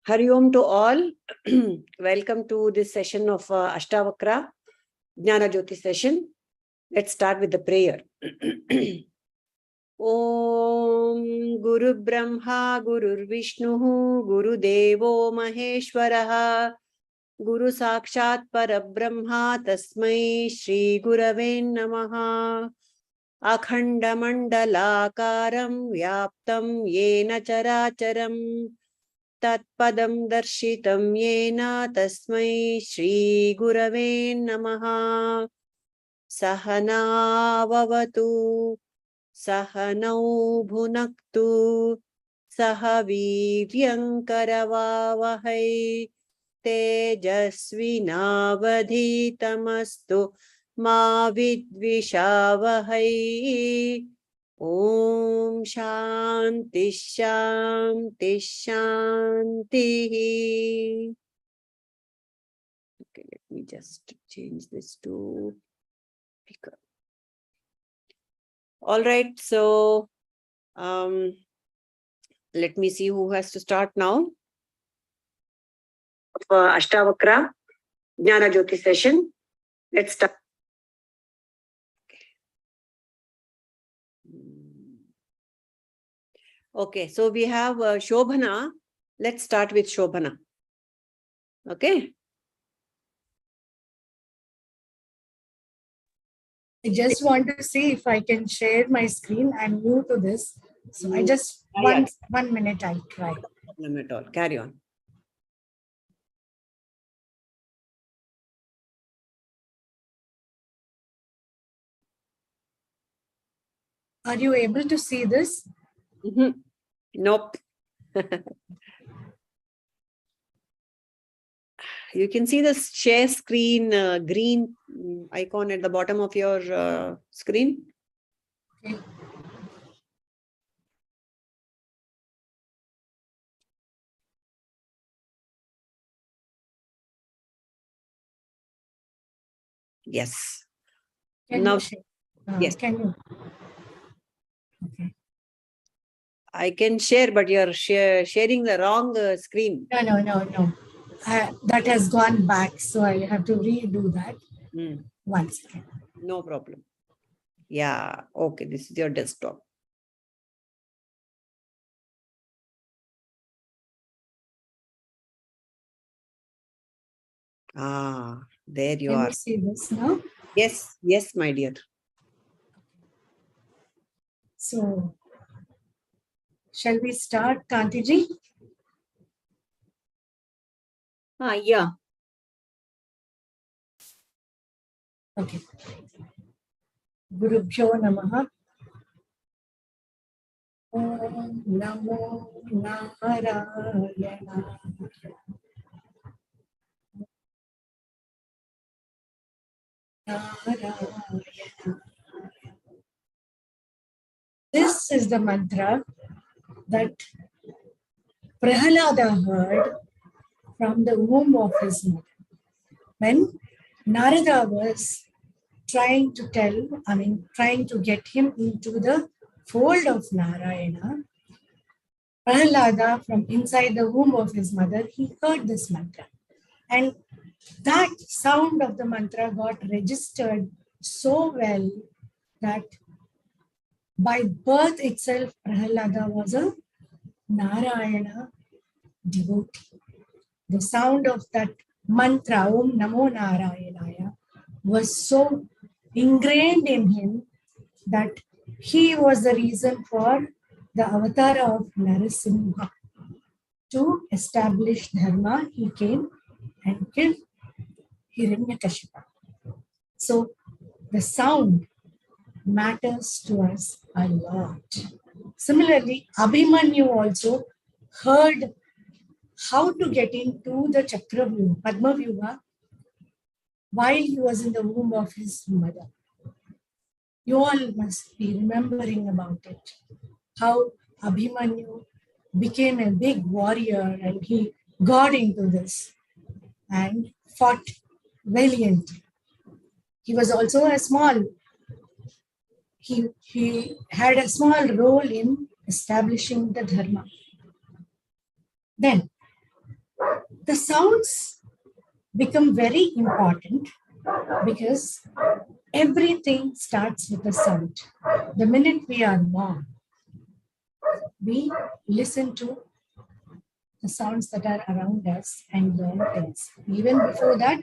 Hari Om to all. Welcome to this session of Ashtavakra, Jnana Jyoti session. Let's start with the prayer. Om Guru Brahma, Guru Vishnu, Guru Devo Maheshwaraha, Guru Sakshat Parabrahma, Tasmai Shri Gurave Namaha. Akhanda Mandalakaram, Vyaptam Yena Characharam, Tatpadam Darshitam Yena Tasmai Shri Gurave Namaha. Sahana Vavatu, Sahanau Bhunaktu, Sahavivyankaravavahai, Tejasvinavadhitamastu, Ma Vidvishavahai. Om Shanti Shanti Shanti. Okay, let me just change this to speaker. All right, so let me see who has to start now. Ashtavakra, Jnana Jyoti session. Let's start. Okay, so we have Shobhana. Let's start with Shobhana. Okay. I just want to see if I can share my screen. I'm new to this. So I just, one minute I'll try. No problem at all. Carry on. Are you able to see this? Nope. You can see the share screen green icon at the bottom of your screen. Okay. Yes. Can Now, you share? yes. Can you? Okay. I can share, but you're sharing the wrong screen. No. That has gone back, so I have to redo that. 1 second. No problem. Yeah, okay, this is your desktop. Ah, there you are. Can you see this now? Yes, yes, my dear. So, shall we start, Kantiji? Yeah. Okay. Gurubhyo Namaha. Om Namo Narayana. This is the mantra that Prahalada heard from the womb of his mother. When Narada was trying to get him into the fold of Narayana, Prahalada, from inside the womb of his mother, he heard this mantra. And that sound of the mantra got registered so well that by birth itself, Prahalada was a Narayana devotee. The sound of that mantra, Om Namo Narayanaya, was so ingrained in him that he was the reason for the avatar of Narasimha. To establish dharma, he came and killed Hiranyakashipu. So the sound matters to us a lot. Similarly, Abhimanyu also heard how to get into the Chakravyuha, Padmavyuha, while he was in the womb of his mother. You all must be remembering about it. How Abhimanyu became a big warrior and he got into this and fought valiantly. He was also he had a small role in establishing the dharma. Then the sounds become very important because everything starts with a sound. The minute we are born, we listen to the sounds that are around us and learn things. Even before that,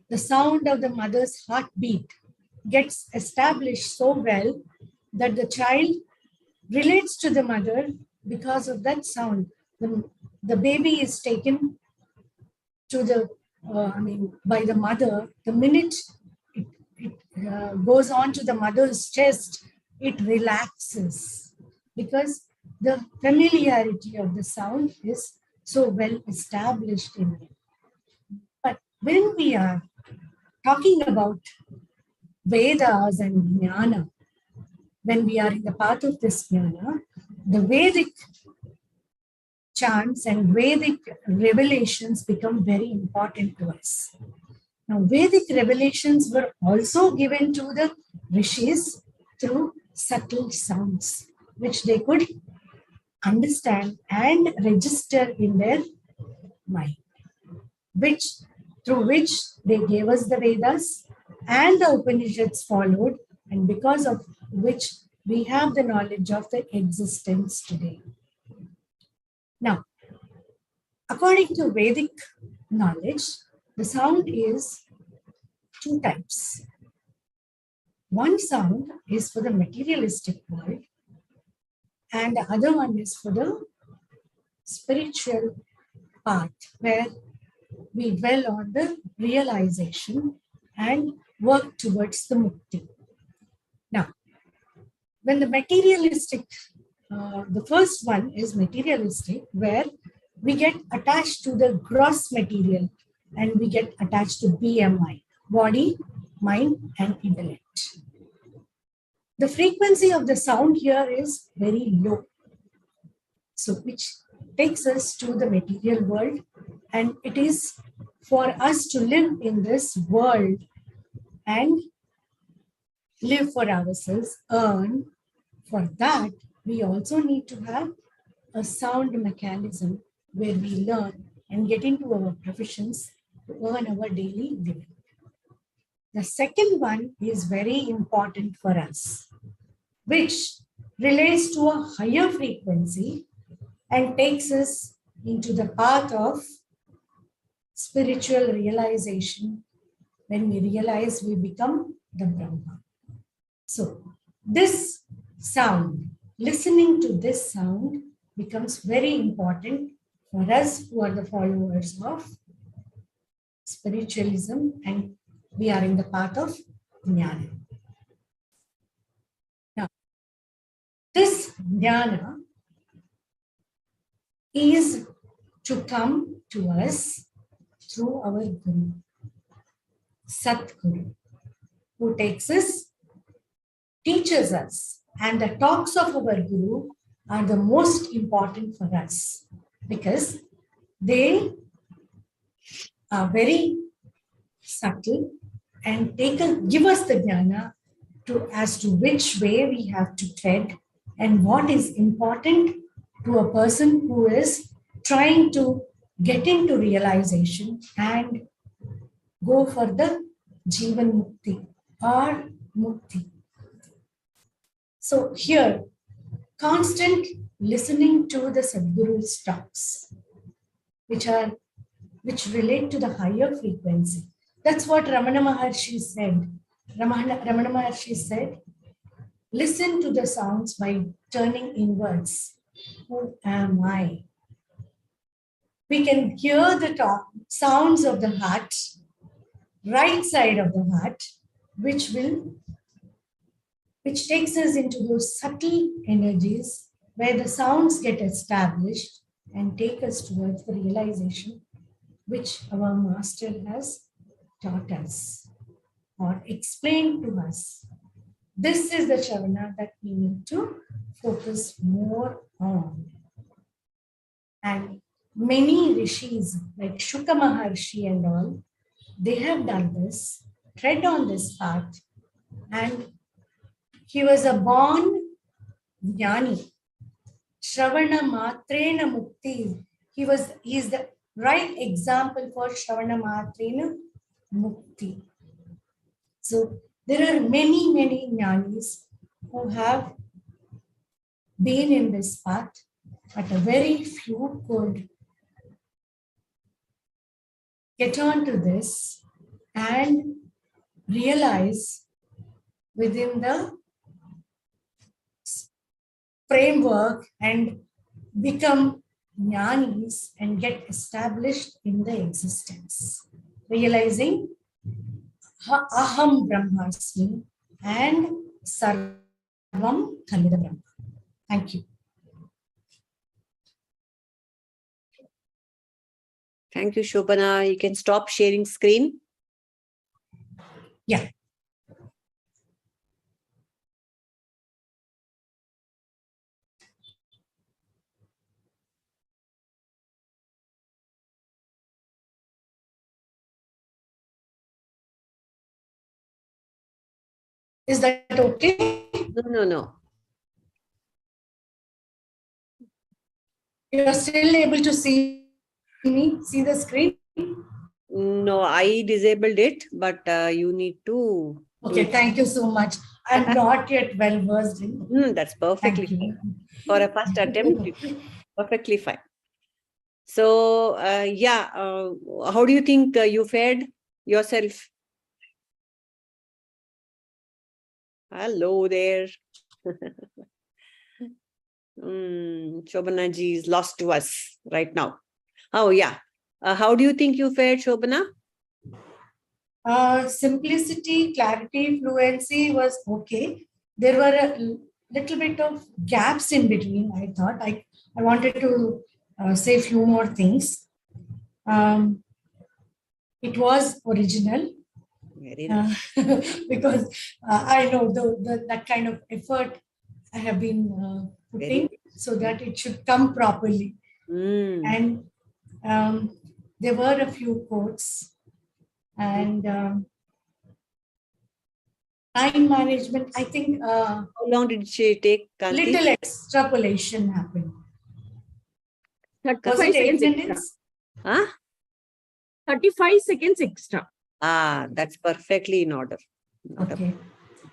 the sound of the mother's heartbeat gets established so well that the child relates to the mother because of that sound. The baby is taken to the, by the mother. The minute it goes on to the mother's chest, it relaxes because the familiarity of the sound is so well established in it. But when we are talking about Vedas and Jnana, when we are in the path of this Jnana, the Vedic chants and Vedic revelations become very important to us. Now, Vedic revelations were also given to the rishis through subtle sounds, which they could understand and register in their mind, through which they gave us the Vedas and the Upanishads followed, and because of which we have the knowledge of the existence today. Now, according to Vedic knowledge, the sound is two types. One sound is for the materialistic world, and the other one is for the spiritual part, where we dwell on the realization and work towards the mukti. Now, when the materialistic, the first one is materialistic, where we get attached to the gross material and we get attached to BMI, body, mind, and intellect. The frequency of the sound here is very low, so which takes us to the material world, and it is for us to live in this world and live for ourselves, earn. For that, we also need to have a sound mechanism where we learn and get into our professions to earn our daily living. The second one is very important for us, which relates to a higher frequency and takes us into the path of spiritual realization. When we realize, we become the Brahma. So this sound, listening to this sound becomes very important for us who are the followers of spiritualism, and we are in the path of Jnana. Now, this Jnana is to come to us through our Guru, Satguru, who takes us, teaches us, and the talks of our Guru are the most important for us because they are very subtle and give us the jnana as to which way we have to tread and what is important to a person who is trying to get into realization and go for the Jivan Mukti or Mukti. So here, constant listening to the Sadguru's talks, which relate to the higher frequency. That's what Ramana Maharshi said. Ramana Maharshi said, listen to the sounds by turning inwards. Who am I? We can hear the sounds of the heart, right side of the heart, which takes us into those subtle energies where the sounds get established and take us towards the realization which our master has taught us or explained to us. This is the Shravana that we need to focus more on. And many rishis like Shuka Maharshi and all, they have done this, tread on this path, and he was a born jnani. Shravana matrena mukti. He is the right example for Shravana Matrena Mukti. So there are many, many jnanis who have been in this path, but a very few could get on to this and realize within the framework and become jnanis and get established in the existence, realizing aham brahmasmi and sarvam khalida brahma. Thank you. Thank you, Shobana. You can stop sharing screen. Yeah. Is that okay? No. You're still able to see me, see the screen? No, I disabled it, but you need to. Okay, thank you so much. I'm not yet well versed in. That's perfectly Thank fine. you. For a first attempt, perfectly fine. So, how do you think you fared yourself? Hello there. Shobana ji is lost to us right now. Oh, yeah. How do you think you fared, Shobana? Simplicity, clarity, fluency was okay. There were a little bit of gaps in between. I thought I wanted to say a few more things. It was original. Very nice. Because I know that kind of effort I have been putting so that it should come properly. And there were a few quotes and time management. I think how long did she take, Kanti? Little extrapolation happened. 35 Was it 8 seconds minutes? extra. Huh? 35 seconds extra. That's perfectly in order. Okay.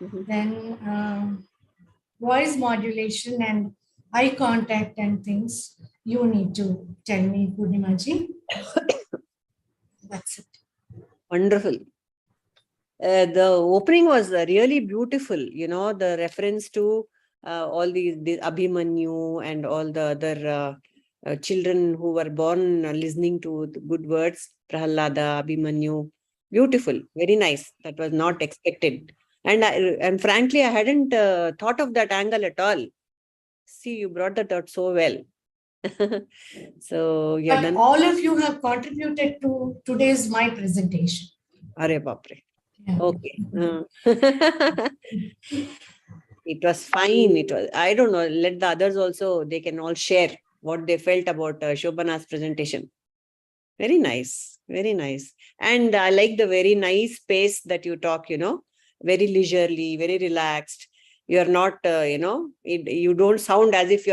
Then voice modulation and eye contact and things. You need to tell me, Purnimaji. That's it. Wonderful. The opening was really beautiful. You know, the reference to all the Abhimanyu and all the other children who were born listening to the good words, Prahalada, Abhimanyu. Beautiful, very nice. That was not expected. And frankly, I hadn't thought of that angle at all. See, you brought that out so well. So you're But done. all of you have contributed to today's my presentation. Are Bapre. Yeah. Okay. It was fine. It was, I don't know, let the others also, they can all share what they felt about Shobana's presentation. Very nice. Very nice. And I like the very nice pace that you talk, you know, very leisurely, very relaxed. You're not, you don't sound as if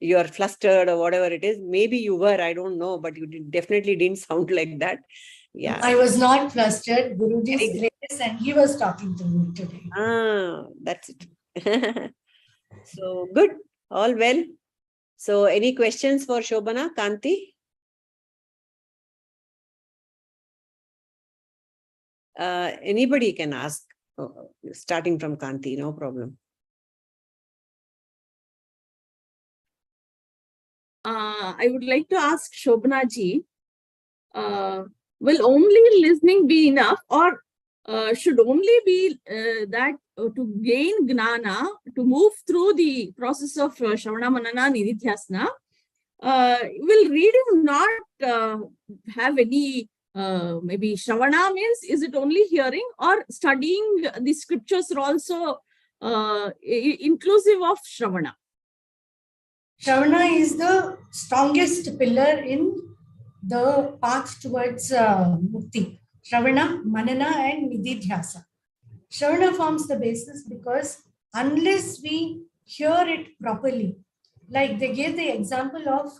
you're flustered or whatever it is. Maybe you were, I don't know, but you definitely didn't sound like that. Yeah. I was not flustered. Guruji's grace, and he was talking to me today. That's it. So good. All well. So any questions for Shobana, Kanti? Anybody can ask, starting from Kanti, no problem. I would like to ask Shobana ji, will only listening be enough, or should only be that to gain gnana, to move through the process of Shravana, Manana, Nidhidhyasana, will reading not have any, maybe Shravana means, is it only hearing, or studying the scriptures are also inclusive of Shravana? Shravana is the strongest pillar in the path towards mukti. Shravana, Manana, and Nidhidhyasana. Shravana forms the basis because unless we hear it properly, like they gave the example of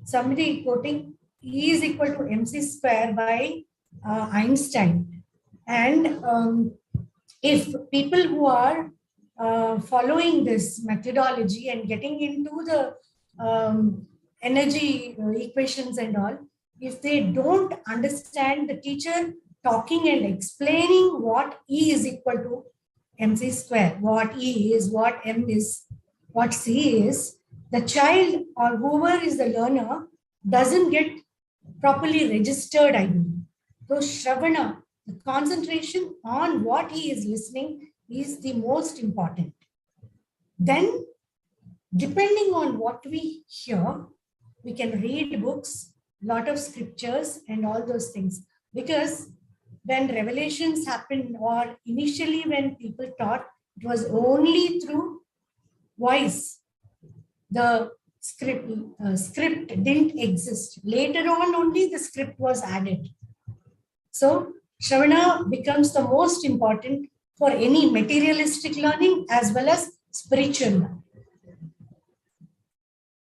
somebody quoting, E is equal to mc square by Einstein. And if people who are following this methodology and getting into the energy equations and all, if they don't understand the teacher talking and explaining what E is equal to mc square, what E is, what M is, what C is, the child or whoever is the learner doesn't get properly registered, I believe. So Shravana, the concentration on what he is listening is the most important. Then, depending on what we hear, we can read books, lot of scriptures and all those things. Because when revelations happened, or initially when people taught, it was only through voice. The script didn't exist. Later on only the script was added. So Shravana becomes the most important for any materialistic learning as well as spiritual learning.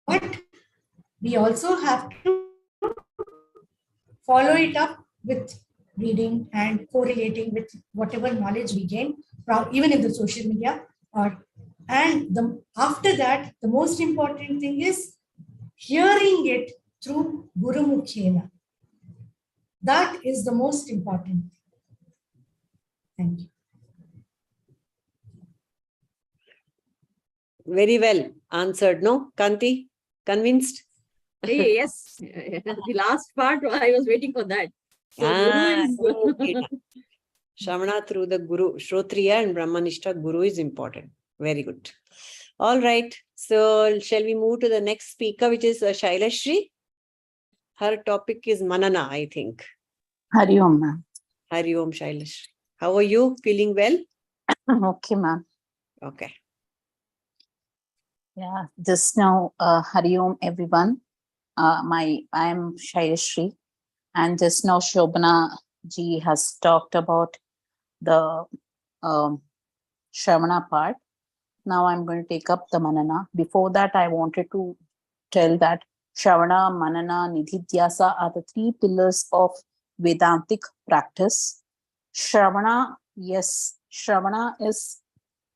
But we also have to follow it up with reading and correlating with whatever knowledge we gain, even in the social media. After that, the most important thing is hearing it through Guru Mukhena. That is the most important thing. Thank you. Very well answered, no? Kanti, convinced? Hey, yes, the last part, I was waiting for that. So Okay. Shravana through the Guru, Shrotriya and Brahmanishta Guru is important. Very good. All right. So shall we move to the next speaker, which is Shailashri? Her topic is Manana, I think. Hari Om, ma'am. Hari Om, Shailashri. How are you? Feeling well? Okay, ma'am. Okay. Yeah, just now, Hari Om, everyone. I am Shailashri, and just now Shobana ji has talked about the Shravana part. Now I'm going to take up the Manana. Before that, I wanted to tell that Shravana, Manana, Nidhidhyasana are the three pillars of Vedantic practice. Shravana, yes, Shravana is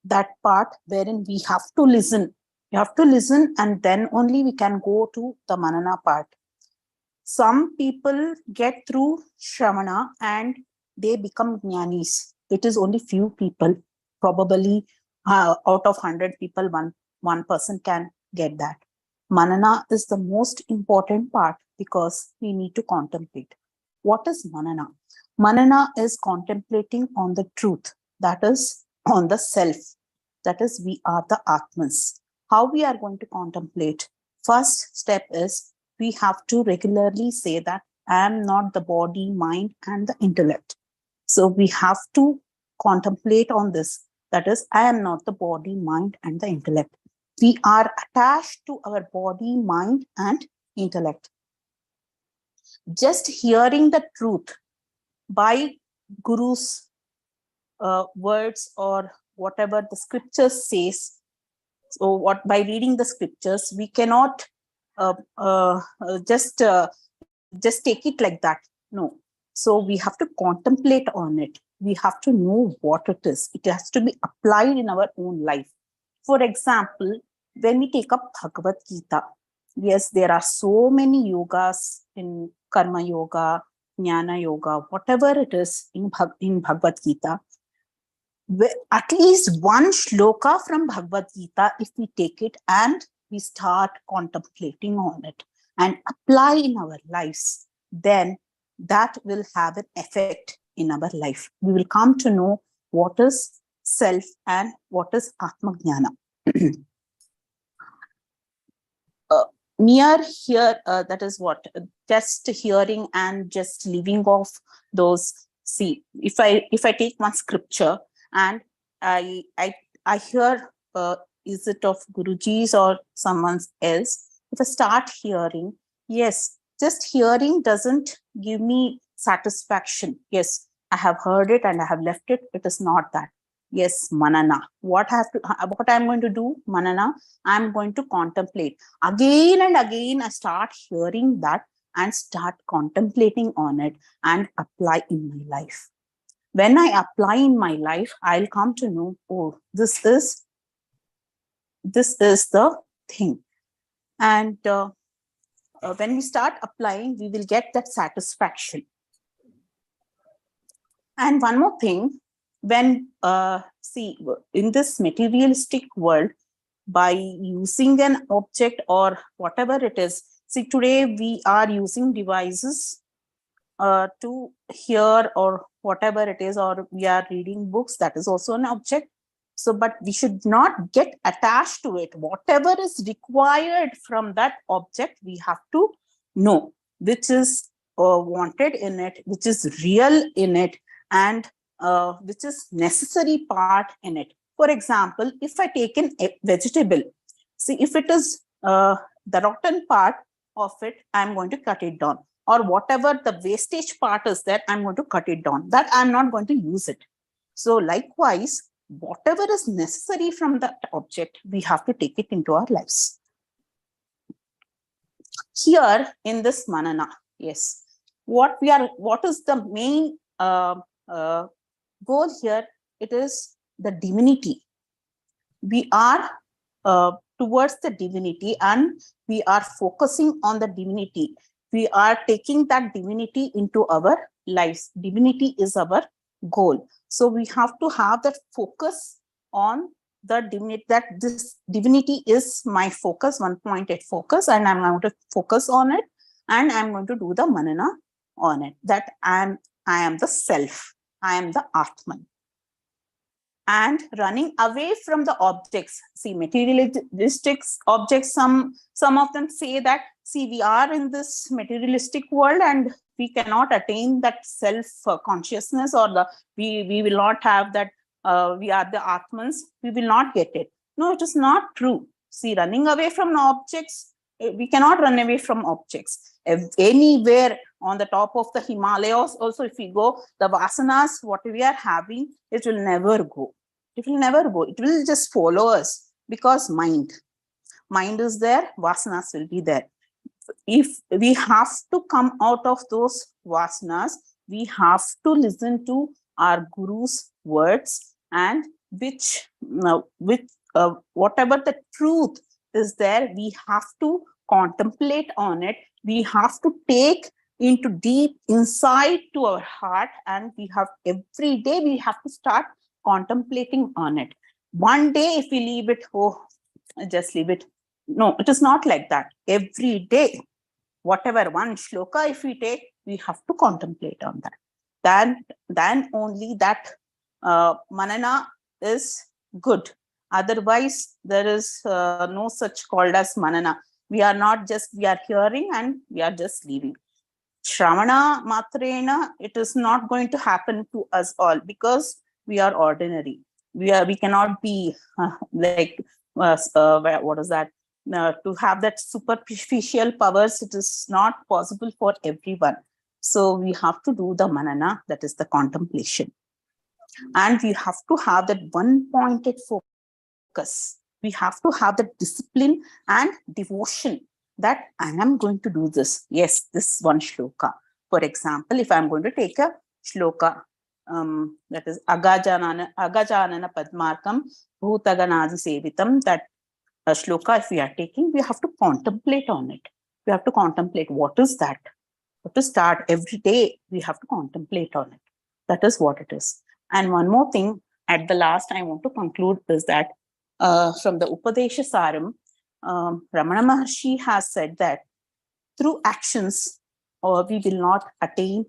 that part wherein we have to listen. You have to listen, and then only we can go to the Manana part. Some people get through Shravana and they become jnanis. It is only few people, probably out of 100 people, one person can get that. Manana is the most important part because we need to contemplate. What is Manana? Manana is contemplating on the truth, that is on the self, that is we are the Atmas. How we are going to contemplate? First step is we have to regularly say that I am not the body, mind, and the intellect. So we have to contemplate on this. That is, I am not the body, mind, and the intellect. We are attached to our body, mind, and intellect. Just hearing the truth by Guru's words or whatever the scriptures says. So by reading the scriptures, we cannot just take it like that. No. So we have to contemplate on it. We have to know what it is. It has to be applied in our own life. For example, when we take up Bhagavad Gita, yes, there are so many yogas in Karma Yoga, Jnana Yoga, whatever it is in Bhagavad Gita. At least one shloka from Bhagavad Gita, if we take it and we start contemplating on it and apply in our lives, then that will have an effect in our life. We will come to know what is self and what is Atmajnana. Mere here, that is what, just hearing and just leaving off those. See, if I take one scripture and I hear, is it of Guruji's or someone else? If I start hearing, yes, just hearing doesn't give me satisfaction. Yes, I have heard it and I have left it. It is not that. Yes, Manana. What I'm going to do, Manana, I'm going to contemplate. Again and again, I start hearing that and start contemplating on it and apply in my life. When I apply in my life, I'll come to know, oh, this is the thing. And when we start applying, we will get that satisfaction. And one more thing, when see, in this materialistic world, by using an object or whatever it is, see, today we are using devices to hear or whatever it is, or we are reading books, that is also an object. So, but we should not get attached to it. Whatever is required from that object, we have to know which is wanted in it, which is real in it, and which is necessary part in it. For example, if I take a vegetable, see, if it is the rotten part of it, I'm going to cut it down. Or whatever the wastage part is there, I'm going to cut it down. That I'm not going to use it. So likewise, whatever is necessary from that object, we have to take it into our lives. Here in this Manana, yes, what is the main goal here? It is the divinity. We are towards the divinity, and we are focusing on the divinity. We are taking that divinity into our lives. Divinity is our goal. So we have to have that focus on the divinity, that this divinity is my focus, one-pointed focus, and I'm going to focus on it, and I'm going to do the Manana on it, that I am the self, I am the Atman. And running away from the objects. See, materialistic objects, some of them say that, see, we are in this materialistic world and we cannot attain that self-consciousness, or we will not have that, we are the Atmans, we will not get it. No, it is not true. See, running away from objects, we cannot run away from objects. If anywhere on the top of the Himalayas, also if we go, the vasanas, what we are having, it will never go. It will never go. It will just follow us, because mind is there, vasanas will be there. If we have to come out of those vasanas, we have to listen to our Guru's words, and whatever the truth is there, we have to contemplate on it. We have to take into deep inside to our heart, and we have every day we have to start contemplating on it. One day if we leave it, oh, just leave it. No, it is not like that. Every day, whatever one shloka if we take, we have to contemplate on that. Then only that Manana is good. Otherwise, there is no such called as Manana. We are hearing and we are just leaving. Shravana Matrena, it is not going to happen to us all, because we are ordinary. We cannot be what is that? To have that superficial powers, it is not possible for everyone. So we have to do the Manana, that is the contemplation. And we have to have that one-pointed focus. We have to have the discipline and devotion that I am going to do this. Yes, this one shloka. For example, if I'm going to take a shloka, that is Agajanana Padmarkam Bhutaganadi Sevitam, that shloka, if we are taking, we have to contemplate on it. We have to contemplate what is that. We have to start every day. We have to contemplate on it. That is what it is. And one more thing, at the last, I want to conclude is that from the Upadesha Saram, Ramana Maharshi has said that through actions, we will not attain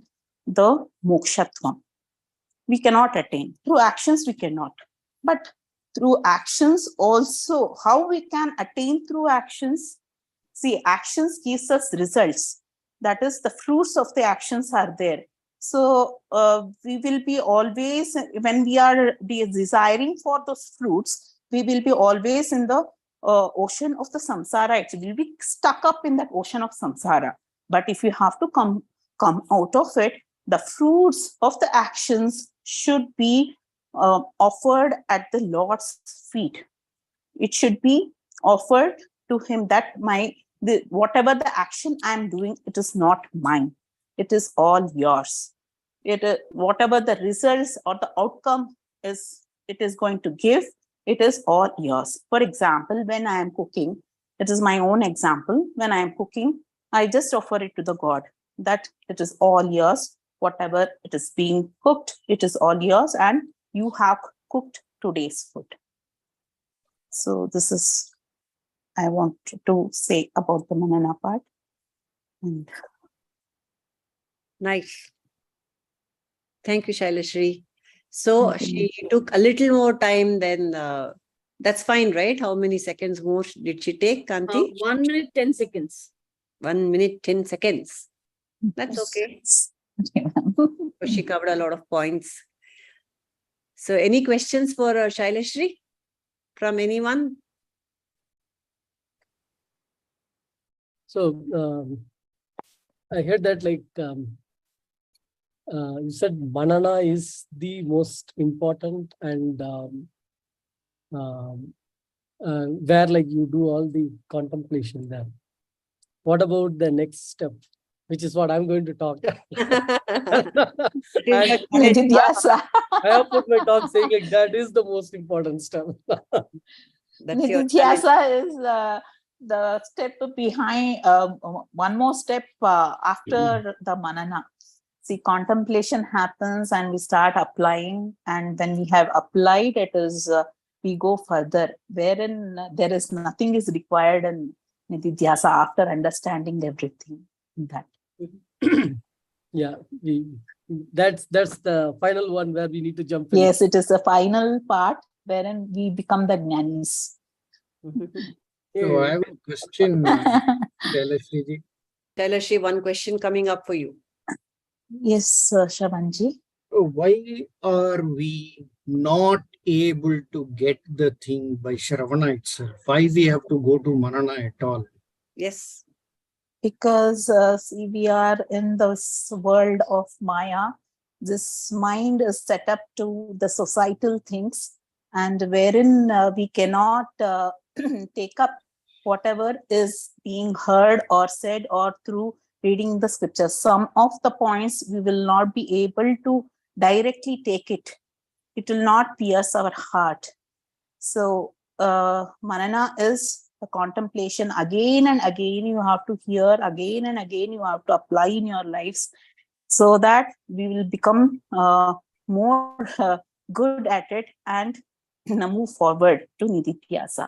the mokshatvam. We cannot attain. Through actions, we cannot. But through actions also, how we can attain through actions? See, actions gives us results. That is, the fruits of the actions are there. So we will be always, when we are desiring for those fruits, we will be always in the ocean of the samsara. Actually, we'll be stuck up in that ocean of samsara. But if we have to come out of it, the fruits of the actions should be offered at the Lord's feet. It should be offered to him, that my whatever the action I'm doing, it is not mine. It is all yours. Whatever the results or the outcome is, it is going to give, it is all yours. For example, when I am cooking, it is my own example. When I am cooking, I just offer it to the God that it is all yours. Whatever it is being cooked, it is all yours, and you have cooked today's food. So this is I want to say about the Manana part. And Nice. Thank you, Shailashri. So Thank you. she took a little more time than that's fine, right? How many seconds more did she take, Kanti? 1 minute, 10 seconds. 1 minute, 10 seconds. That's okay. So she covered a lot of points. So any questions for Shailashri from anyone? So I heard that you said Manana is the most important, and where you do all the contemplation there. What about the next step, which is what I'm going to talk? And Nidhidhyasana. I have put my talk saying that is the most important step. That's your challenge. Nidhidhyasana is the step behind, one more step after the Manana. See, contemplation happens and we start applying, and when we have applied, it is we go further, wherein there is nothing is required in Nidhidhyasana after understanding everything in that. Yeah, that's the final one where we need to jump in. Yes, it is the final part wherein we become the jnanis. So I have a question, Shailashri. Shailashri, one question coming up for you. Yes, Shravanji. Why are we not able to get the thing by Shravana itself? Why we have to go to Manana at all? Yes. Because see, we are in this world of Maya. This mind is set up to the societal things, and wherein we cannot take up whatever is being heard or said or through reading the scriptures. Some of the points we will not be able to directly take it. It will not pierce our heart. So Manana is a contemplation. Again and again you have to hear, again and again you have to apply in your lives, so that we will become more good at it and move forward to Nidhidhyasana.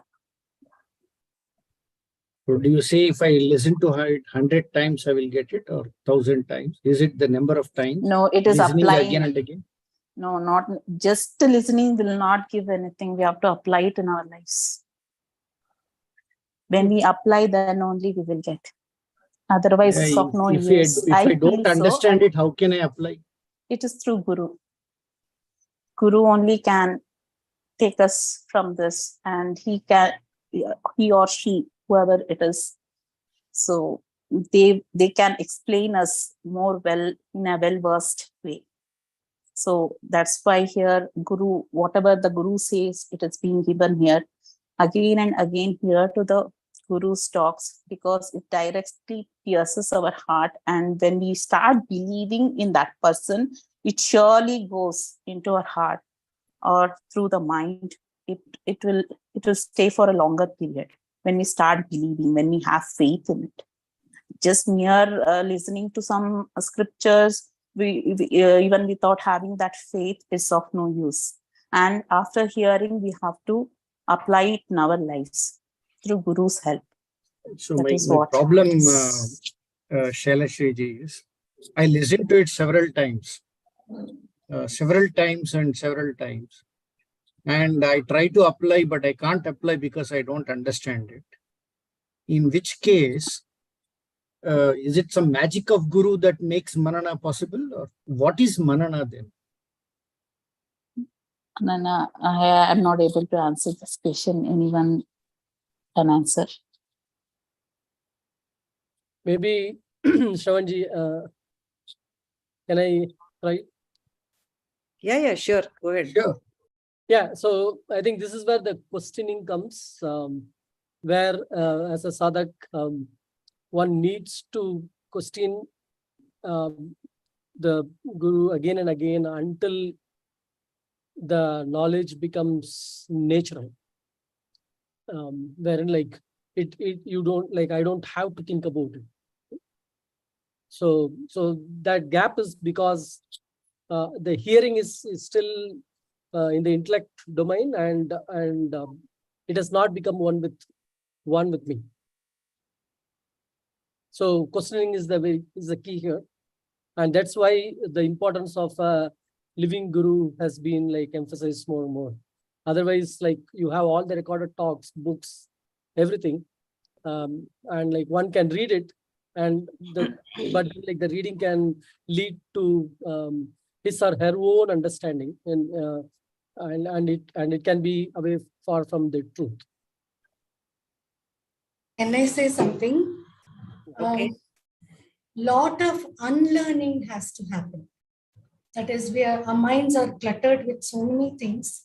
So do you say if I listen to it 100 times, I will get it, or 1,000 times? Is it the number of times? No, it is listening applying. again and again? No, not just listening will not give anything. We have to apply it in our lives. When we apply, then only we will get. Otherwise, it's of no use. If I feel don't understand it, how can I apply? It is through Guru. Guru only can take us from this, and he or she, whoever it is. So they can explain us more well in a well-versed way. So that's why here Guru, whatever the Guru says, it is being given here again and again here to the Guru's talks, because it directly pierces our heart. And when we start believing in that person, it surely goes into our heart or through the mind. It will stay for a longer period when we start believing, when we have faith in it. Just mere listening to some scriptures, we even without having that faith is of no use. And after hearing, we have to apply it in our lives through Guru's help. So my problem, Shailashri, is I listened to it several times. And I try to apply, but I can't apply because I don't understand it. In which case, is it some magic of Guru that makes Manana possible? Or what is Manana then? Manana, I am not able to answer this question. Anyone can answer? Maybe, Shravanji, can I try? Yeah, sure. Go ahead. Sure. Yeah, so I think this is where the questioning comes, where as a sadhak, one needs to question the Guru again and again until the knowledge becomes natural. Wherein like you don't like, I don't have to think about it. So that gap is because the hearing is still in the intellect domain, and it has not become one with me. So questioning is the key here, and that's why the importance of living guru has been like emphasized more and more. Otherwise, like you have all the recorded talks, books, everything, and like one can read it, and but like the reading can lead to his or her own understanding, and it can be away far from the truth. Can I say something? Okay. Lot of unlearning has to happen. That is where our minds are cluttered with so many things.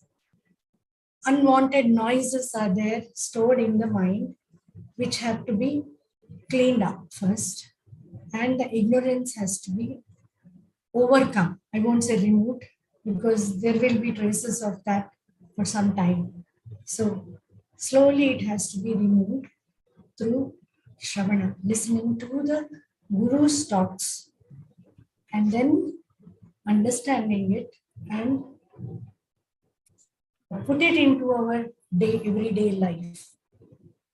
Unwanted noises are there stored in the mind, which have to be cleaned up first. And the ignorance has to be overcome. I won't say removed, because there will be traces of that for some time. So slowly it has to be removed through Shravana, listening to the Guru's talks, and then understanding it and put it into our everyday life.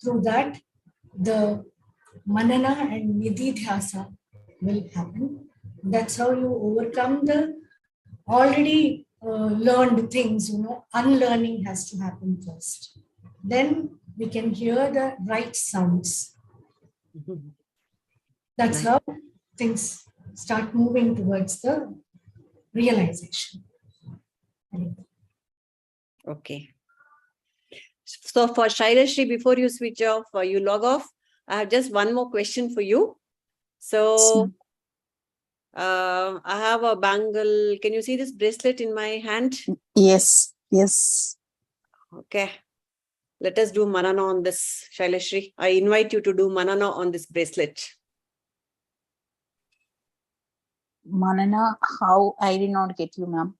Through that, the Manana and Nidhidhyasana will happen. That's how you overcome the already learned things. Unlearning has to happen first. Then we can hear the right sounds. That's how things start moving towards the realization. Okay. So for Shailashri, before you switch off or you log off, I have just one more question for you. So I have a bangle. Can you see this bracelet in my hand? Yes, yes. Okay. Let us do Manana on this, Shailashri. I invite you to do Manana on this bracelet. Manana, how? I did not get you, ma'am.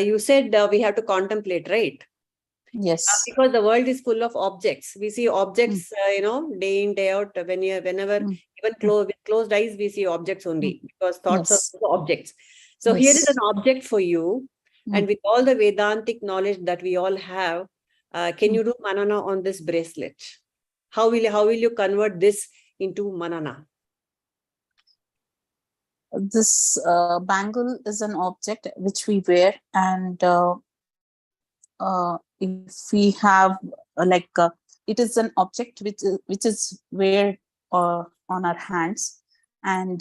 You said we have to contemplate, right? Yes. Because the world is full of objects. We see objects, day in, day out. Whenever, even with closed eyes, we see objects only, because thoughts Yes. are objects. So here is an object for you. And with all the Vedantic knowledge that we all have, can you do Manana on this bracelet? How will you convert this into Manana? This bangle is an object which we wear, and if we have it is an object which is wear on our hands, and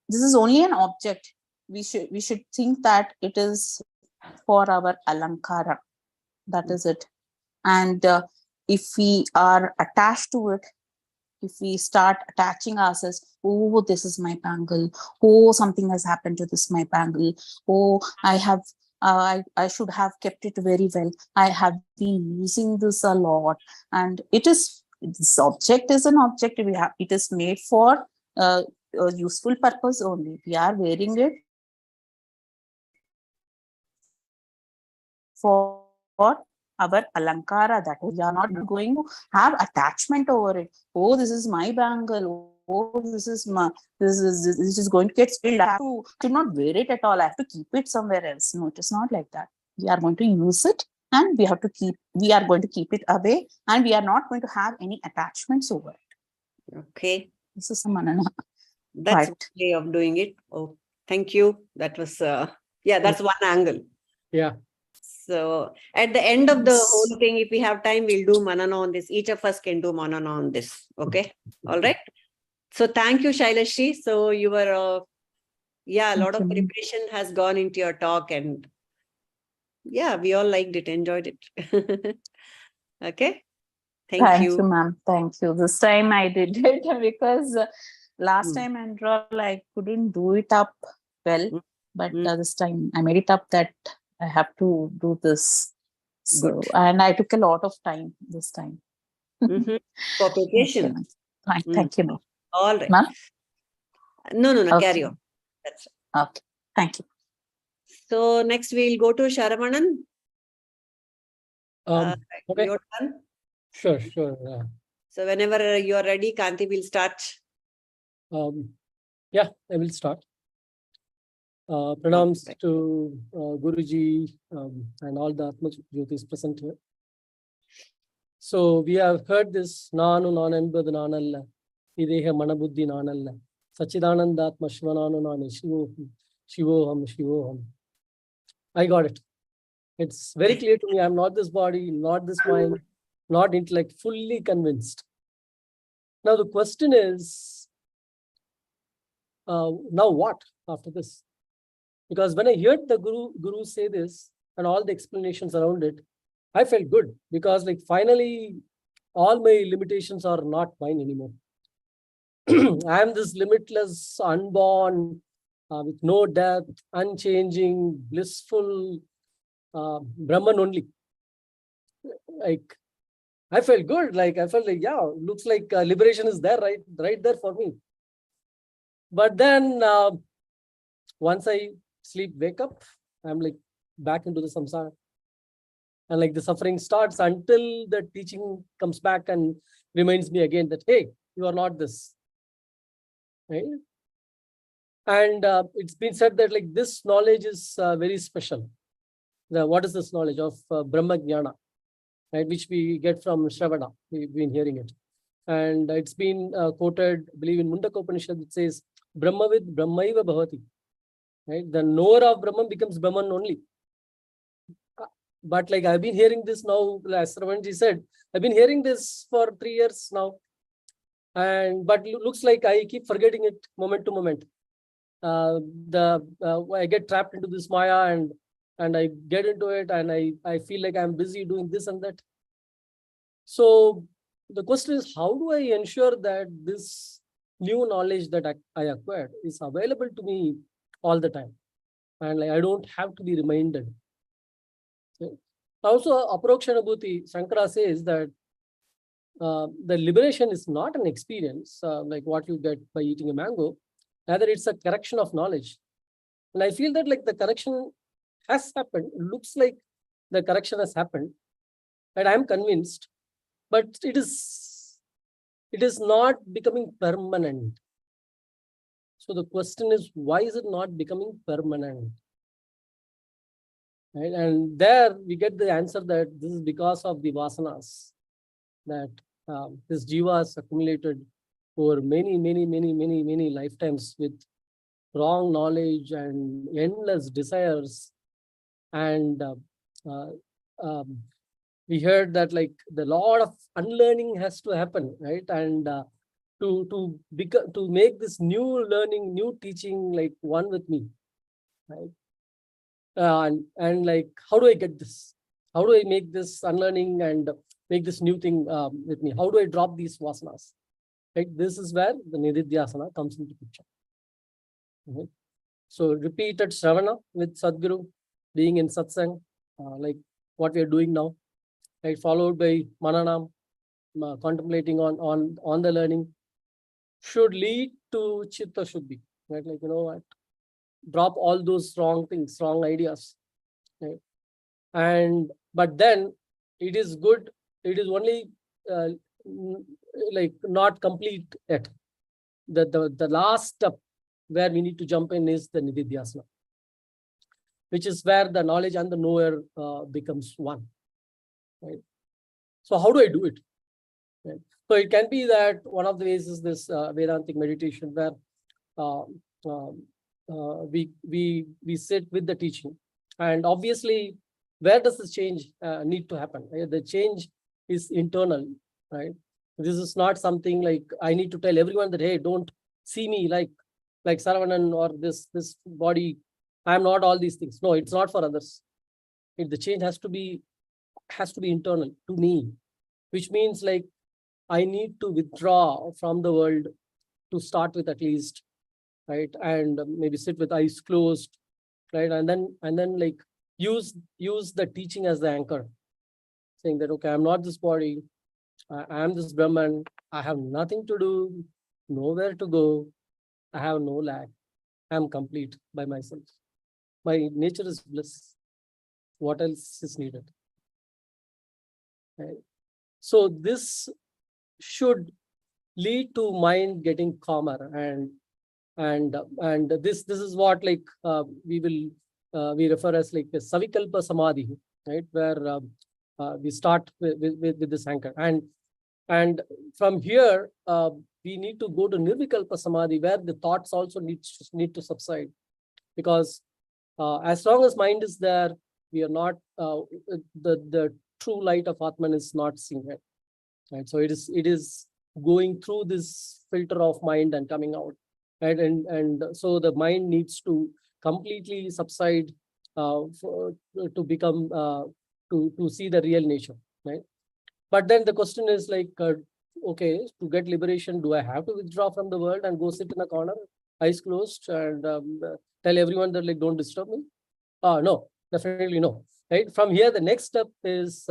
this is only an object. We should think that it is for our alankara. That is it. And if we are attached to it, if we start attaching ourselves, oh, this is my bangle, oh, something has happened to this my bangle, oh, I should have kept it very well, I have been using this a lot, and this object is an object. It is made for a useful purpose only. We are wearing it for our alankara. That we are not going to have attachment over it. Oh, this is my bangle. Oh, this is going to get spilled. I should not wear it at all. I have to keep it somewhere else. No, it is not like that. We are going to use it, and we are going to keep it away, and we are not going to have any attachments over it. Okay. This is a Manana. That's one way of doing it. Oh, thank you. That was that's one angle. Yeah. So at the end of the whole thing, if we have time, we'll do Manana on this. Each of us can do Manana on this. Okay. All right. So thank you, Shailashri. So you were, a lot of preparation has gone into your talk, and we all liked it, enjoyed it. Okay. Thank you. Thank you, ma'am. Thank you. This time I did it because last time and all I couldn't do it up well, but this time I made it up that I have to do this. So, Good. and I took a lot of time this time. Mhm. For vacation. Thank you, ma'am. All right. Ma'am? No, Okay. carry on. That's right. Okay. Thank you. So next we'll go to Sharavanan. Okay, Your turn. sure. So whenever you're ready, Kanti will start. Yeah, I will start. Pranams Right. to Guruji and all the Atmajyotis present here. So we have heard this Nanu Nananbadu Nanalla, Ideha Manabuddhi Nanalla, Sachidanandatma Shivananu Nani, Shivoham. I got it. It's very clear to me. I'm not this body, not this mind, not intellect, fully convinced. Now the question is, now what after this? Because when I heard the Guru say this and all the explanations around it, I felt good because like finally all my limitations are not mine anymore. I am this limitless, unborn, with no death, unchanging, blissful Brahman only. Like I felt good. Like I felt like, yeah, looks like liberation is there, right there for me. But then once I sleep, wake up, I'm like back into the samsara. And like the suffering starts until the teaching comes back and reminds me again that, hey, you are not this. Right? And it's been said that like this knowledge is very special. What is this knowledge of Brahma Jnana, right? Which we get from Shravana. We've been hearing it. And it's been quoted, I believe in Mundaka Upanishad, it says, Brahmavid Brahmaiva Bhavati. Right? The knower of Brahman becomes Brahman only. But like I've been hearing this now, as Ramanji said, I've been hearing this for 3 years now. But looks like I keep forgetting it moment to moment. I get trapped into this Maya and I get into it and I feel like I'm busy doing this and that. So the question is, how do I ensure that this new knowledge that I acquired is available to me all the time? And like I don't have to be reminded. Okay. Also, Aprokshanabhuti, Shankara says that the liberation is not an experience like what you get by eating a mango. Rather, it's a correction of knowledge. And I feel that like the correction has happened. It looks like the correction has happened. And I'm convinced. But it is not becoming permanent. So the question is, why is it not becoming permanent? Right? And there we get the answer that this is because of the vasanas that this jiva has accumulated over many lifetimes with wrong knowledge and endless desires. And we heard that like the lot of unlearning has to happen, right? And to make this new learning, new teaching like one with me, right? And like, how do I get this? How do I make this unlearning and make this new thing with me? How do I drop these vasanas? Right? This is where the Nidhidhyasana comes into picture. Okay. So repeated Shravana with Sadguru, being in satsang, like what we are doing now, right? Followed by Manana, contemplating on the learning, should lead to Chitta Shuddhi, right? Like, you know what? Drop all those wrong things, wrong ideas, right? But then it is good. It is only like not complete yet. The last step where we need to jump in is the Nidhidhyasana, which is where the knowledge and the knower becomes one. Right? So how do I do it? Right? So it can be that one of the ways is this Vedantic meditation where we sit with the teaching, and obviously, where does this change need to happen? Right? The change is internal, right? This is not something like I need to tell everyone that, hey, don't see me like Saravanan or this body. I'm not all these things. No, it's not for others. The change has to be internal to me, which means like I need to withdraw from the world to start with at least, right? And maybe sit with eyes closed, right? And then like use the teaching as the anchor, saying that, okay, I'm not this body, I am this Brahman, I have nothing to do, nowhere to go, I have no lack, I am complete by myself. My nature is bliss. What else is needed? Right? So this should lead to mind getting calmer, and this is what like we refer as like the savikalpa samadhi, right? Where we start with this anchor, and from here we need to go to nirvikalpa samadhi, where the thoughts also need to subside, because as long as mind is there, we are not the true light of Atman is not seen, right? So it is going through this filter of mind and coming out, right? And so the mind needs to completely subside to become to see the real nature, right? But then the question is like, okay, to get liberation, do I have to withdraw from the world and go sit in a corner, eyes closed, and tell everyone that like don't disturb me? No, definitely no. Right? From here, the next step is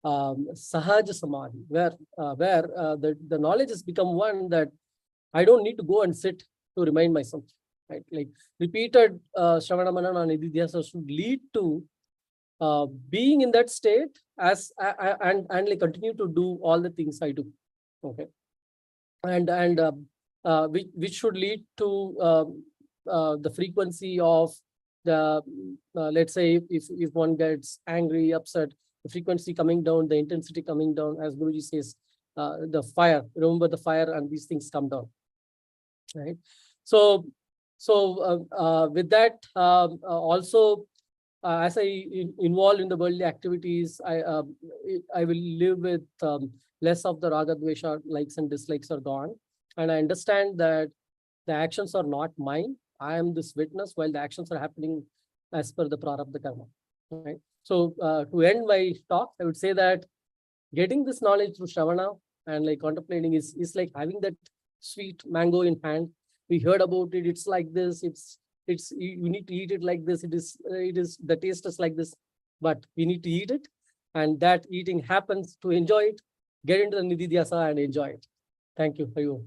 Sahaja Samadhi, where the knowledge has become one that I don't need to go and sit to remind myself. Right? Like repeated Shravana, Manana, Nidhidhyasana should lead to being in that state as and like continue to do all the things I do. Okay, and which should lead to the frequency of the let's say if one gets angry, upset, the frequency coming down, the intensity coming down, as Guruji says, the fire, remember the fire, and these things come down, right? So with that also as I involve in the worldly activities, I will live with less of the raga dvesha, likes and dislikes are gone, and I understand that the actions are not mine. I am this witness while the actions are happening as per the prarabdha karma, right? So to end my talk, I would say that getting this knowledge through Shravana and like contemplating is like having that sweet mango in hand. We heard about it. It's like this. It's you need to eat it like this. It is the taste is like this, but we need to eat it, and that eating happens to enjoy it. Get into the Nidhidhyasana and enjoy it. Thank you for you.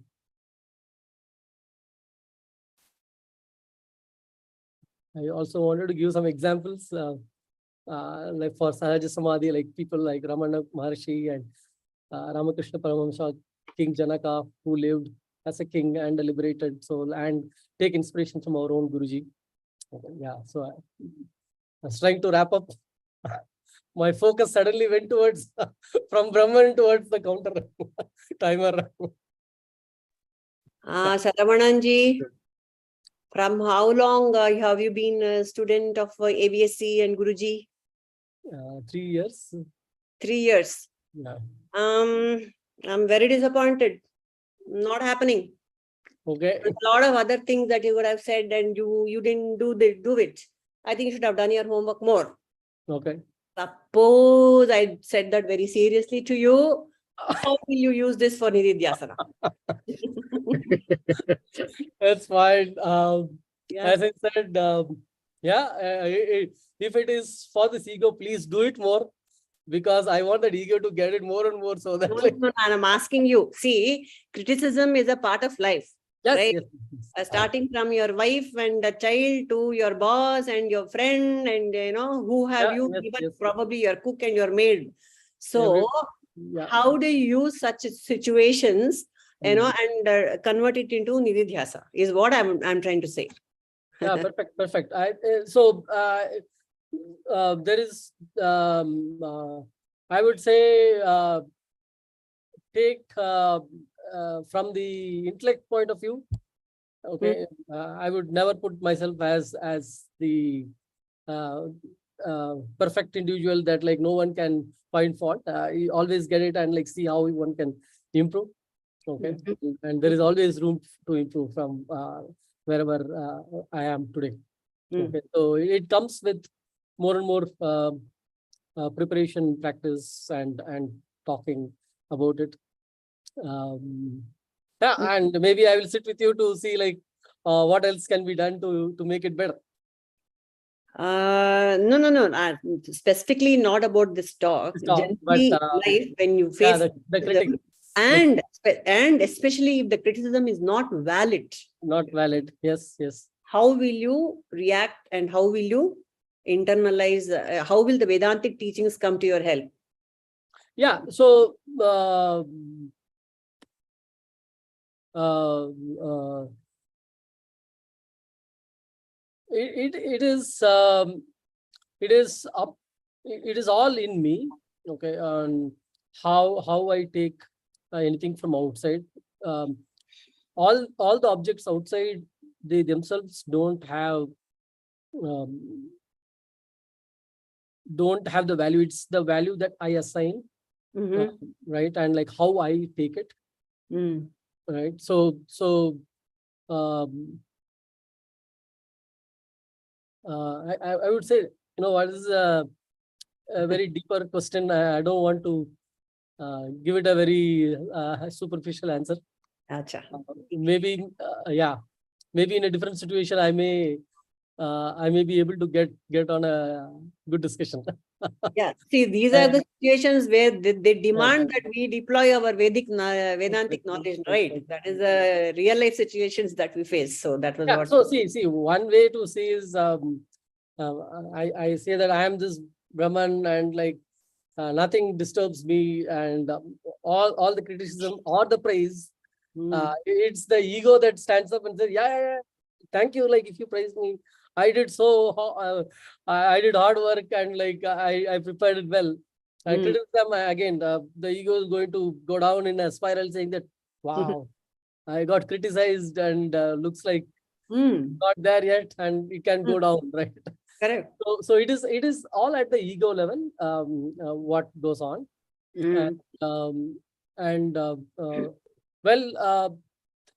I also wanted to give some examples, like for Sahaja Samadhi, like people like Ramana Maharshi and Ramakrishna Paramahamsa, King Janaka, who lived as a king and a liberated soul, and take inspiration from our own Guruji. Yeah, so I was trying to wrap up. My focus suddenly went towards from Brahman towards the counter timer. Saravanan, from how long have you been a student of ABSC and Guruji? 3 years. 3 years. Yeah. I'm very disappointed. Not happening. Okay. There's a lot of other things that you would have said and you didn't do it. I think you should have done your homework more. Okay. Suppose I said that very seriously to you, how will you use this for Nidhidhyasana? That's fine. Yeah. As I said, if it is for this ego, please do it more, because I want that ego to get it more and more, so that No, I'm asking you. See, criticism is a part of life. yes, right? yes. Starting from your wife and the child to your boss and your friend and who have you, even probably your cook and your maid. So how do you use such situations, and convert it into Nidhidhyasa is what I'm trying to say. Yeah, perfect. There is I would say take from the intellect point of view. Okay, I would never put myself as the perfect individual that like no one can find fault. You always get it and like see how one can improve. Okay, and there is always room to improve from wherever I am today. Okay, so it comes with more and more preparation, practice, and talking about it. Yeah, and maybe I will sit with you to see like what else can be done to make it better. No. Specifically not about this talk. Talk, but Generally, life, when you yeah, face the critic and especially if the criticism is not valid, not valid. Yes, yes. how will you react and how will you internalize? How will the Vedantic teachings come to your help? Yeah. So uh, uh, it is up. It is all in me. Okay, and how I take anything from outside. Um, all the objects outside, they themselves um, don't have the value. It's the value that I assign, Mhm. right? And like how I take it, Mm. right? So um, I would say, what is a very deeper question. I don't want to give it a very superficial answer. Acha. Maybe yeah, maybe in a different situation I may be able to get on a good discussion. Yeah, see, these are And, the situations where they yeah, demand that we deploy our Vedantic knowledge, right? That is the real life situations that we face. So that was yeah. what. So see, one way to see is uh, I say that I am this Brahman, and like nothing disturbs me, and all the criticism or the praise, it's the ego that stands up and says, yeah, thank you. Like if you praise me, I did I did hard work, and like I prepared it well. Mm. Criticism, again, the ego is going to go down in a spiral, saying that, wow, I got criticized, and looks like Mm. not there yet, and it can go down, right? Correct. So it is all at the ego level, what goes on. And, Mm. well,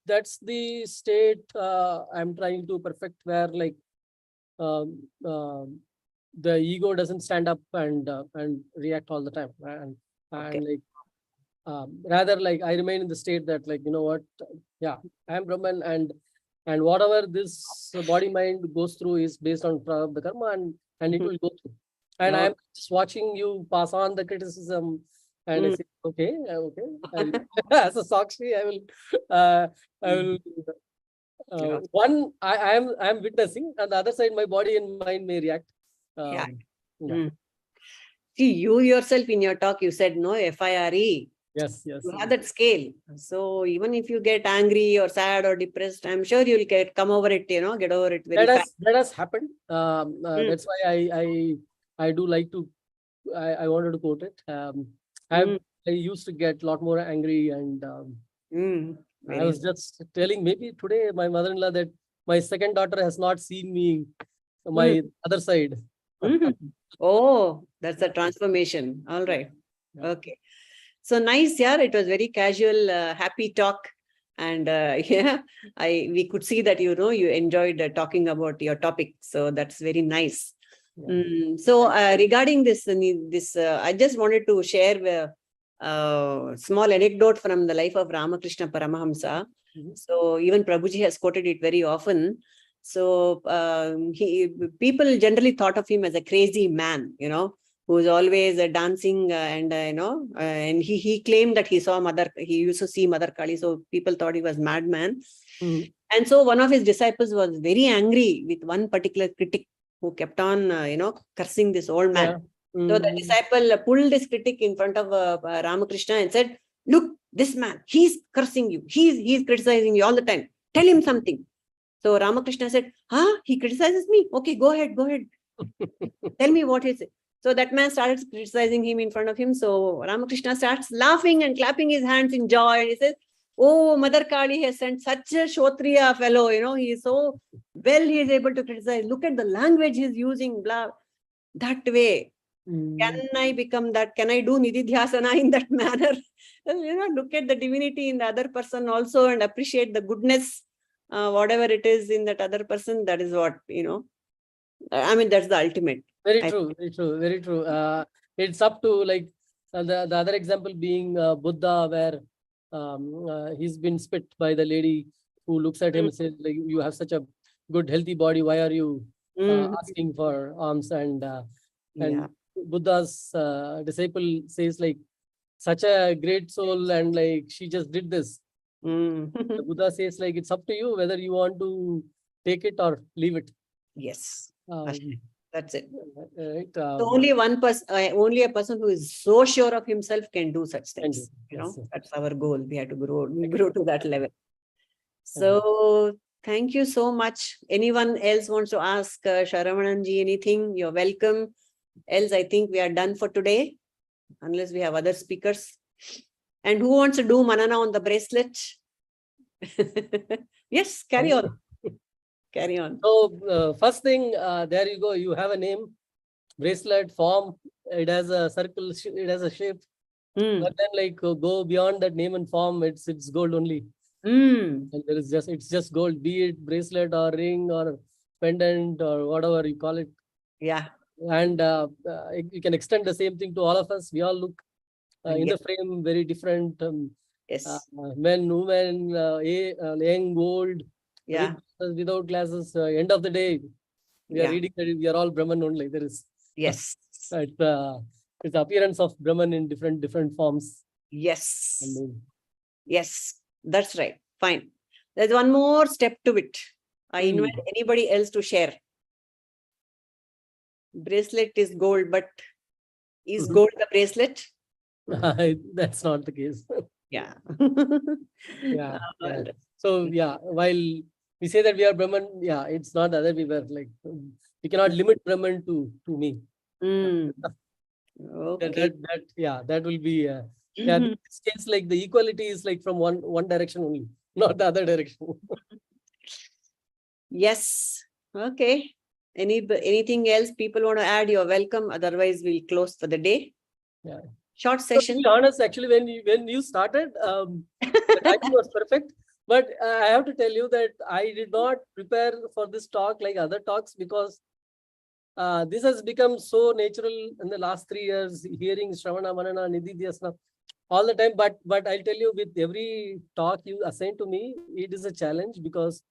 that's the state I'm trying to perfect, where like um, the ego doesn't stand up and react all the time, Okay. and like rather, like I remain in the state that, like, what, yeah, I am Brahman, and whatever this body mind goes through is based on the karma, and it will go through. And Oh. I'm just watching you pass on the criticism, and I Mm. say, okay, okay. And as a Sakshi, uh, I will. Yeah. I'm witnessing, and the other side, my body and mind may react. Yeah. Yeah. Mm. See, you yourself in your talk, you said no FIRE. Yes, yes. You have that scale. So even if you get angry or sad or depressed, I'm sure you'll come over it, get over it very fast. That has happened. Mm. That's why I do like to. I wanted to quote it. Mm. I used to get a lot more angry, and Mm. I Very was just telling, maybe today my mother-in-law, that my second daughter has not seen me, Mm. my other side. Mhm. Oh, that's a transformation. All right. Yeah. Okay. So nice, yeah. It was very casual, happy talk. And yeah, we could see that, you enjoyed talking about your topic. So that's very nice. Yeah. So regarding this, I just wanted to share a small anecdote from the life of Ramakrishna Paramahamsa. Mhm. So even Prabhuji has quoted it very often. So people generally thought of him as a crazy man, who's always dancing and he claimed that he used to see Mother Kali. So people thought he was madman. Mhm. And so one of his disciples was very angry with one particular critic who kept on, cursing this old man. Yeah. So the disciple pulled this critic in front of Ramakrishna and said, look, this man, he's cursing you. He's criticizing you all the time. Tell him something. So Ramakrishna said, he criticizes me. Okay, go ahead. Tell me what he said. So that man started criticizing him in front of him. So Ramakrishna starts laughing and clapping his hands in joy. And he says, oh, Mother Kali has sent such a Kshotriya fellow. He is so well, he is able to criticize. Look at the language he's using, blah. That way. Can I become that? Can I do Nidhidhyasana in that manner? Look at the divinity in the other person also and appreciate the goodness, whatever it is in that other person. That is what, I mean, that's the ultimate. Very I true, very true, very true. It's up to, like, the other example being Buddha, where he's been spit by the lady who looks at him and says, like, you have such a good healthy body, why are you asking for alms, and Yeah. Buddha's disciple says like, such a great soul, and like she just did this. The Buddha says like, it's up to you whether you want to take it or leave it. Yes. Um, That's it. right? So only one person, only a person who is so sure of himself can do such Can things. do. You know, Yes, yes. that's our goal. We have to grow to that level. So thank you so much. Anyone else wants to ask Sharavananji anything? You're welcome. Else, I think we are done for today, unless we have other speakers. And who wants to do Manana on the bracelet? Yes, carry on. Carry on. So first thing, there you go. You have a name, bracelet, form. It has a circle. It has a shape. But then, like, go beyond that name and form. It's gold only. And there is it's just gold. Be it bracelet or ring or pendant or whatever you call it. Yeah. And you can extend the same thing to all of us. We all look in the frame very different. Yes. Men, women, young, old. Yeah. With, without glasses. End of the day, we are reading that we are all Brahman only. There is Yes. it's the appearance of Brahman in different forms. Yes. And Yes. That's right. Fine. There's one more step to it. I invite anybody else to share. Bracelet is gold, but is gold the bracelet? that's not the case. Yeah. Yeah. So yeah, while we say that we are Brahman, yeah, it's not the other way. Were like, we cannot limit Brahman to me. Okay. That will be in this case, like the equality is like from one direction only, not the other direction. Yes. Okay. Anything else people want to add? You're welcome. Otherwise, we'll close for the day. Yeah. Short To session. be honest, actually, when you started, the timing was perfect. But I have to tell you that I did not prepare for this talk like other talks, because this has become so natural in the last 3 years, hearing Shravana, Manana, Nidhidhyasana all the time. But I'll tell you, with every talk you assign to me, it is a challenge, because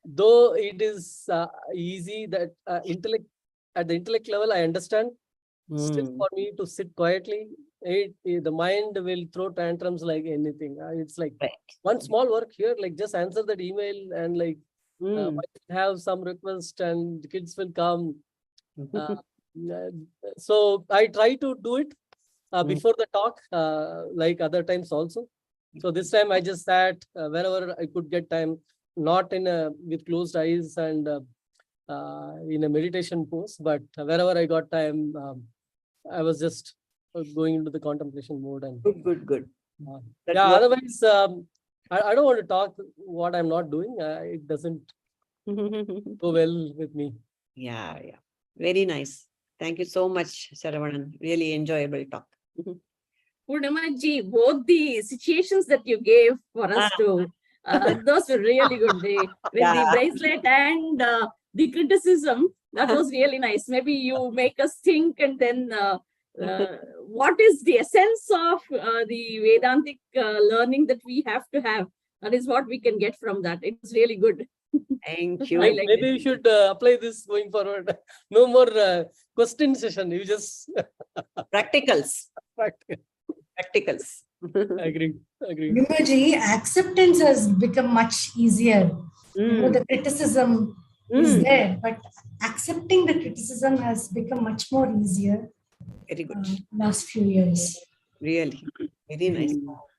though it is easy that at the intellect level, I understand. Still, for me to sit quietly, the mind will throw tantrums like anything. It's like one small work here, like just answer that email, and like have some request, and the kids will come. So I try to do it before the talk, like other times also. So this time I just sat wherever I could get time, not with closed eyes and in a meditation pose, but wherever I got time, I was just going into the contemplation mode. And Good. otherwise, I don't want to talk what I'm not doing. It doesn't go well with me. Yeah. Very nice. Thank you so much, Saravanan. Really enjoyable talk. Purnamaji, both the situations that you gave for us to, those were really good. With the bracelet and the criticism, that was really nice. Maybe you make us think, and then what is the essence of the Vedantic learning that we have to have? That is what we can get from that. It was really good. Thank you. Maybe we should apply this going forward. No more question session. You just Practicals. Agree. Vimaji, acceptance has become much easier. The criticism is there, but accepting the criticism has become much more easier. Very good. Last few years. Really, very nice.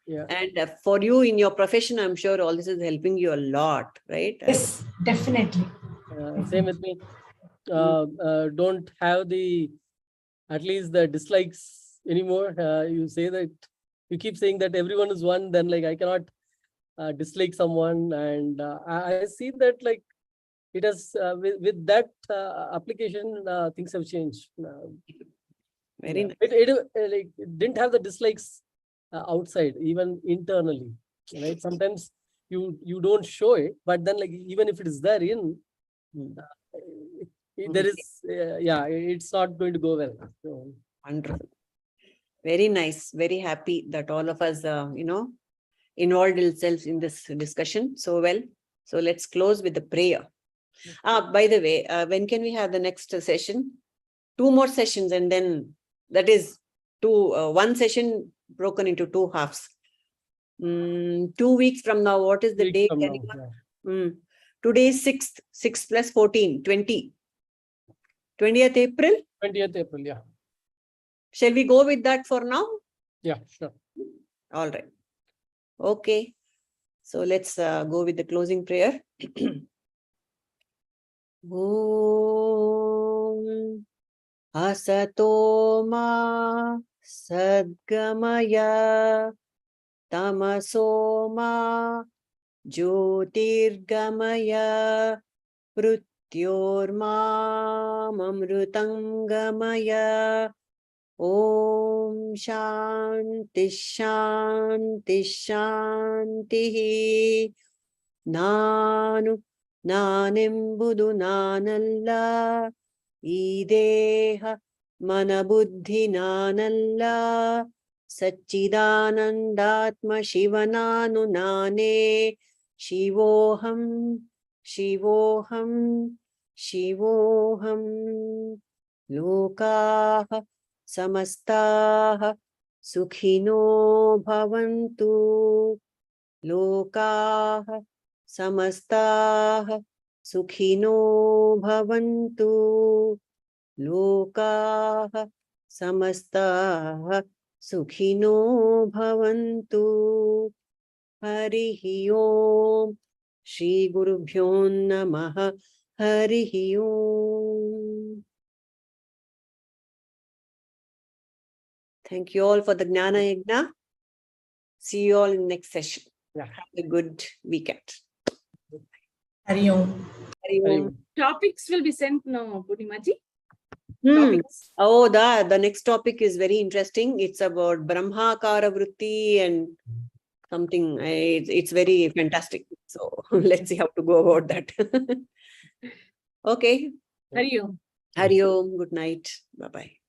Yeah. And for you in your profession, I'm sure all this is helping you a lot, right? Yes, definitely. Same with me. Don't have at least the dislikes anymore. You say that, you keep saying that everyone is one, then like I cannot dislike someone. And I see that like it has, with that application, things have changed. Very nice. It didn't have the dislikes outside, even internally, right? Sometimes you don't show it, but then like even if it is there there is it's not going to go well. So, wonderful. Very nice. Very happy that all of us involved ourselves in this discussion so well. So let's close with the prayer. By the way, when can we have the next session? 2 more sessions, and then that is one session broken into 2 halves. 2 weeks from now, what is the Week date? from now, Anyone? yeah. Today is 6th. 6 plus 14, 20. 20th April. 20th April, yeah. Shall we go with that for now? Yeah, sure. All right. Okay. So let's go with the closing prayer. Om Asato Ma Sadgamaya Tamaso Ma Jyotirgamaya Prutyorma Mamrutangamaya. Om Shanti Shanti Shanti. Nanu Nanembudu Nanalla Ideha Manabuddhi Nanalla Satchidanandatma Shivananu Nane Shivoham Shivoham Shivoham Lokaha Samastaha Sukhino Bhavantu Lokaha Samastaha Sukhino Bhavantu Lokaha Samastaha Sukhino Bhavantu. Harihi Om. Shri Gurubhyo Namaha. Harihi Om. Thank you all for the Jnana Yajna. See you all in the next session. Yeah. Have a good weekend. Hari Om. Hari Om. Topics will be sent now, Purnimaji. Topics. Oh, the next topic is very interesting. It's about Brahmakara Vritti and something. It's very fantastic. So let's see how to go about that. Okay. Hari Om. Hari Om. Good night. Bye-bye.